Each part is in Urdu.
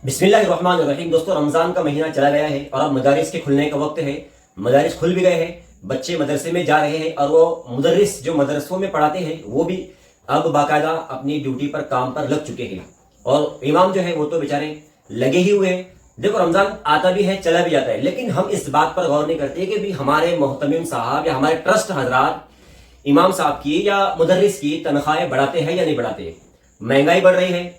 بسم اللہ الرحمن الرحیم۔ دوستو، رمضان کا مہینہ چلا گیا ہے اور اب مدارس کے کھلنے کا وقت ہے۔ مدارس کھل بھی گئے ہیں، بچے مدرسے میں جا رہے ہیں اور وہ مدرس جو مدرسوں میں پڑھاتے ہیں وہ بھی اب باقاعدہ اپنی ڈیوٹی پر کام پر لگ چکے ہیں، اور امام جو ہے وہ تو بیچارے لگے ہی ہوئے ہیں۔ دیکھو، رمضان آتا بھی ہے چلا بھی جاتا ہے، لیکن ہم اس بات پر غور نہیں کرتے کہ بھی ہمارے محتمم صاحب یا ہمارے ٹرسٹ حضرات امام صاحب کی یا مدرس کی تنخواہیں بڑھاتے ہیں یا نہیں بڑھاتے۔ مہنگائی بڑھ رہی ہے،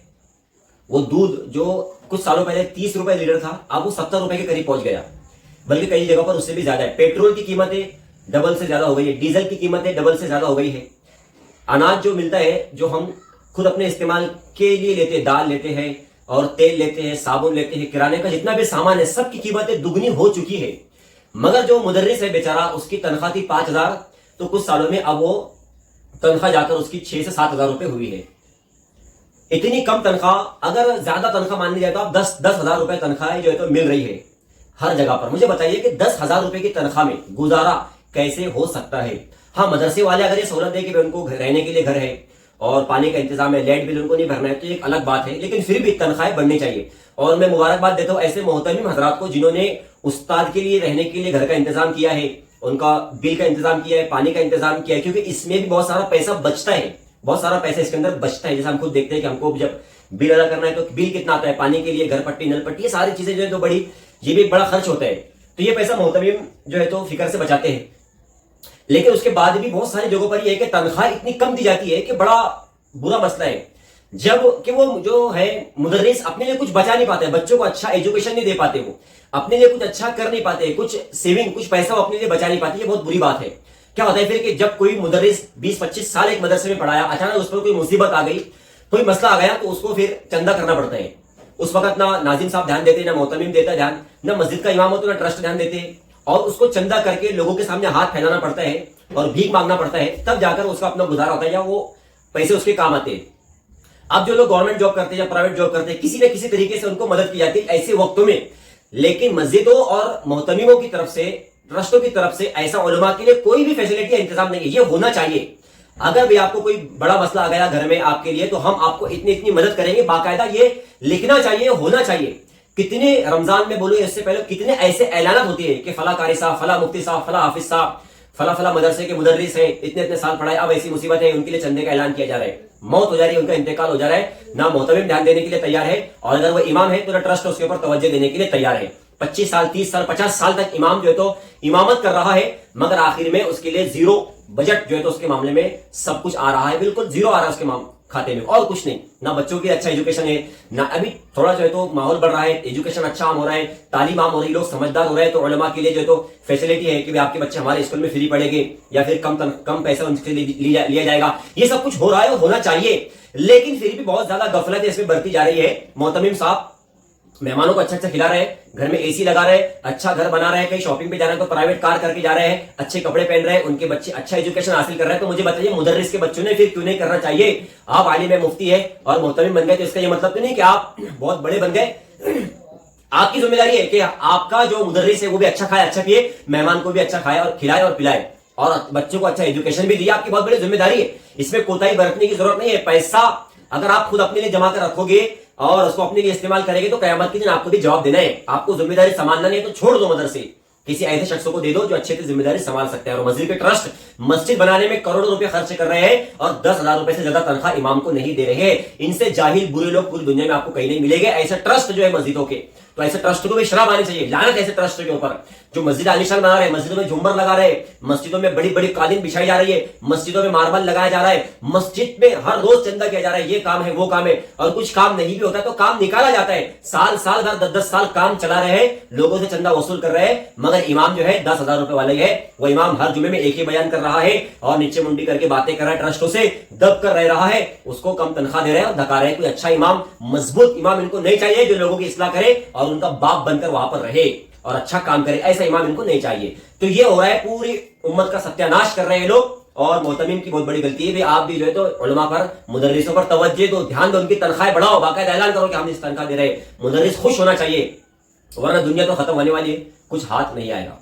وہ دودھ جو کچھ سالوں پہلے 30 روپے لیٹر تھا اب وہ 70 روپے کے قریب پہنچ گیا، بلکہ کئی جگہ پر اس سے بھی زیادہ ہے۔ پیٹرول کی قیمتیں ڈبل سے زیادہ ہو گئی ہے، ڈیزل کی قیمتیں ڈبل سے زیادہ ہو گئی ہے۔ اناج جو ملتا ہے، جو ہم خود اپنے استعمال کے لیے لیتے ہیں، دال لیتے ہیں اور تیل لیتے ہیں، صابن لیتے ہیں، کرانے کا جتنا بھی سامان ہے، سب کی قیمتیں دگنی ہو چکی ہے۔ مگر جو مدرس ہے بیچارہ، اس کی تنخواہ تھی 5000، تو کچھ سالوں میں اب وہ تنخواہ جا کر اس کی 6 سے 7000 روپے ہوئی ہے۔ اتنی کم تنخواہ، اگر زیادہ تنخواہ مان لی جائے تو اب 10,000 روپے تنخواہ جو ہے تو مل رہی ہے ہر جگہ پر۔ مجھے بتائیے کہ 10,000 روپے کی تنخواہ میں گزارا کیسے ہو سکتا ہے؟ ہاں، مدرسے والے اگر یہ سہولت دے کہ ان کو رہنے کے لیے گھر ہے اور پانی کا انتظام ہے، لائٹ بل ان کو نہیں بھرنا ہے، تو ایک الگ بات ہے، لیکن پھر بھی تنخواہیں بڑھنی چاہیے۔ اور میں مبارکباد دیتا ہوں ایسے محترم حضرات کو جنہوں نے استاد کے لیے رہنے کے لیے گھر کا انتظام کیا ہے، ان کا بل کا انتظام کیا ہے، پانی کا انتظام کیا ہے، کیونکہ اس میں بھی بہت سارا پیسہ بچتا ہے، بہت سارا پیسہ اس کے اندر بچتا ہے۔ جیسے ہم خود دیکھتے ہیں کہ ہم کو جب بل ادا کرنا ہے تو بل کتنا آتا ہے، پانی کے لیے گھر پٹی، نل پٹی، یہ ساری چیزیں جو ہے تو بڑی، یہ بھی ایک بڑا خرچ ہوتا ہے، تو یہ پیسہ محتمم جو ہے تو فکر سے بچاتے ہیں۔ لیکن اس کے بعد بھی بہت ساری جگہوں پر یہ ہے کہ تنخواہ اتنی کم دی جاتی ہے کہ بڑا برا مسئلہ ہے، جب کہ وہ جو ہے مدرس اپنے لیے کچھ بچا نہیں پاتے، بچوں کو اچھا ایجوکیشن نہیں دے پاتے، وہ اپنے لیے کچھ اچھا کر نہیں پاتے، کچھ سیونگ، کچھ پیسہ وہ اپنے لیے بچا نہیں پاتے۔ یہ بہت بری بات ہے۔ کیا ہوتا ہے پھر کہ جب کوئی مدرس 20-25 سال ایک مدرسے میں پڑھایا، اچانک اس پر کوئی مصیبت آ گئی، کوئی مسئلہ آ گیا، تو اس کو پھر چندہ کرنا پڑتا ہے۔ اس وقت نہ ناظم صاحب دھیان دیتے، نہ محتمم دیتا دھیان، نہ مسجد کا امام ہو تو نہ ٹرسٹ دھیان دیتے، اور اس کو چندہ کر کے لوگوں کے سامنے ہاتھ پھیلانا پڑتا ہے اور بھیک مانگنا پڑتا ہے، تب جا کر اس کا اپنا گزارا ہوتا ہے یا وہ پیسے اس کے کام آتے ہیں۔ اب جو لوگ گورنمنٹ جاب کرتے ہیں یا پرائیویٹ جاب کرتے ہیں، کسی نہ کسی طریقے سے ان کو مدد کی جاتی ہے ایسے وقتوں میں، لیکن مسجدوں اور محتمموں کی طرف سے، ٹرسٹوں کی طرف سے ایسا علماء کے لیے کوئی بھی فیسلٹی یا انتظام نہیں ہے۔ یہ ہونا چاہیے۔ اگر بھی آپ کو کوئی بڑا مسئلہ آ گیا گھر میں آپ کے لیے، تو ہم آپ کو اتنی مدد کریں گے، باقاعدہ یہ لکھنا چاہیے، ہونا چاہیے۔ کتنے رمضان میں بولو اس سے پہلے کتنے ایسے اعلانات ہوتے ہیں کہ فلاں قاری صاحب، فلاں مفتی صاحب، فلاں حافظ صاحب، فلاں مدرسے کے مدرس ہیں، اتنے سال پڑھائے، اب ایسی مصیبت ہے، ان کے لیے چندے کا اعلان کیا جا رہا ہے، موت ہو جا رہی ہے، ان کا انتقال ہو جا رہا ہے، نہ محتمم دھیان دینے کے لیے تیار ہے، اور اگر وہ امام ہے تو نہ ٹرسٹ اس کے اوپر توجہ دینے کے لیے تیار ہے۔ 25 سال، 30 سال، 50 سال تک امام جو ہے تو امامت کر رہا ہے، مگر آخر میں اس کے لیے زیرو بجٹ جو ہے تو اس کے معاملے میں سب کچھ آ رہا ہے، بالکل زیرو آ رہا ہے اس کے کھاتے میں، اور کچھ نہیں۔ نہ بچوں کی اچھا ایجوکیشن ہے، نہ ابھی تھوڑا جو ہے تو ماحول بڑھ رہا ہے، ایجوکیشن اچھا عام ہو رہا ہے، تعلیم عام ہو رہی ہے، لوگ سمجھدار ہو رہے ہیں، تو علماء کے لیے جو ہے تو فیسلٹی ہے کہ آپ کے بچے ہمارے اسکول میں فری پڑھیں گے یا پھر کم پیسہ ان سے لیا جائے گا۔ یہ سب کچھ ہو رہا ہے اور ہونا چاہیے، لیکن پھر بھی بہت زیادہ غفلت اس میں برتی جا رہی ہے۔ محتمم صاحب مہمانوں کو اچھا کھلا رہے ہیں، گھر میں اے سی لگا رہے ہیں، اچھا گھر بنا رہے ہیں، کہیں شاپنگ پہ جا رہے ہیں تو پرائیویٹ کار کر کے جا رہے ہیں، اچھے کپڑے پہن رہے ہیں، ان کے بچے اچھا ایجوکیشن حاصل کر رہے ہیں، تو مجھے بتائیے مدرس کے بچوں نے پھر کیوں نہیں کرنا چاہیے؟ آپ عالم مفتی ہے اور محتمم بن گئے تو اس کا یہ مطلب تو نہیں کہ آپ بہت بڑے بن گئے۔ آپ کی ذمہ داری ہے کہ آپ کا جو مدرس ہے وہ بھی اچھا کھائے، اچھا پیے، مہمان کو بھی اچھا کھائے اور کھلائے اور پلائے، اور بچوں کو اچھا ایجوکیشن بھی دیا۔ آپ کی بہت بڑی ذمہ داری ہے، اس میں کوتاہی برتنے کی ضرورت نہیں ہے۔ پیسہ اگر آپ خود اپنے لیے جمع کر رکھو گے اور اس کو اپنے لیے استعمال کریں گے تو قیامت کے دن آپ کو بھی جواب دینا ہے۔ آپ کو ذمہ داری سنبھالنا نہیں ہے تو چھوڑ دو مدرسے، کسی ایسے شخص کو دے دو جو اچھے سے ذمہ داری سنبھال سکتے ہیں۔ اور مسجد کے ٹرسٹ مسجد بنانے میں کروڑوں روپے خرچ کر رہے ہیں اور 10,000 روپے سے زیادہ تنخواہ امام کو نہیں دے رہے ہیں۔ ان سے جاہل برے لوگ پوری دنیا میں آپ کو کہیں نہیں ملیں گے۔ ایسے ٹرسٹ جو ہے مسجدوں کے، تو ایسے ٹرسٹ کو بھی شراب آنی چاہیے، لعنت ایسے ٹرسٹ کے اوپر جو مسجد عالیشان بنا رہے ہیں، مسجدوں میں جھومر لگا رہے ہیں، مسجدوں میں بڑی بڑی قالین بچھائی جا رہی ہے، مسجدوں میں ماربل لگایا جا رہا ہے، مسجد میں ہر روز چندہ کیا جا رہا ہے، یہ کام ہے وہ کام ہے، اور کچھ کام نہیں بھی ہوتا ہے تو کام نکالا جاتا ہے، سال 10 سال کام چلا رہے ہیں، لوگوں سے چندہ وصول کر رہے ہیں، مگر امام جو ہے 10,000 روپے والا ہی ہے۔ وہ امام ہر جمعے میں ایک ہی بیان کر رہا ہے اور نیچے منڈی کر کے باتیں کر رہا ہے، ٹرسٹوں سے دب کر رہا ہے، اس کو کم تنخواہ دے رہے ہیں اور دھکا رہے ہیں۔ کوئی اچھا امام، مضبوط امام ان کو نہیں چاہیے جو لوگوں کی اصلاح کرے اور ان کا باپ بن کر وہاں پر رہے اور اچھا کام کرے، ایسا امام ان کو نہیں چاہیے۔ تو یہ ہو رہا ہے، پوری امت کا ستیہ ناش کر رہے ہیں لوگ، اور محتمم کی بہت بڑی غلطی ہے۔ آپ بھی جو ہے تو علماء پر، مدرسوں پر توجہ دو، دھیان دو، ان کی تنخواہیں بڑھاؤ، باقاعدہ اعلان کرو کہ ہم اس تنخواہ دے رہے ہیں۔ مدرس خوش ہونا چاہیے، ورنہ دنیا تو ختم ہونے والی ہے، کچھ ہاتھ نہیں آئے گا۔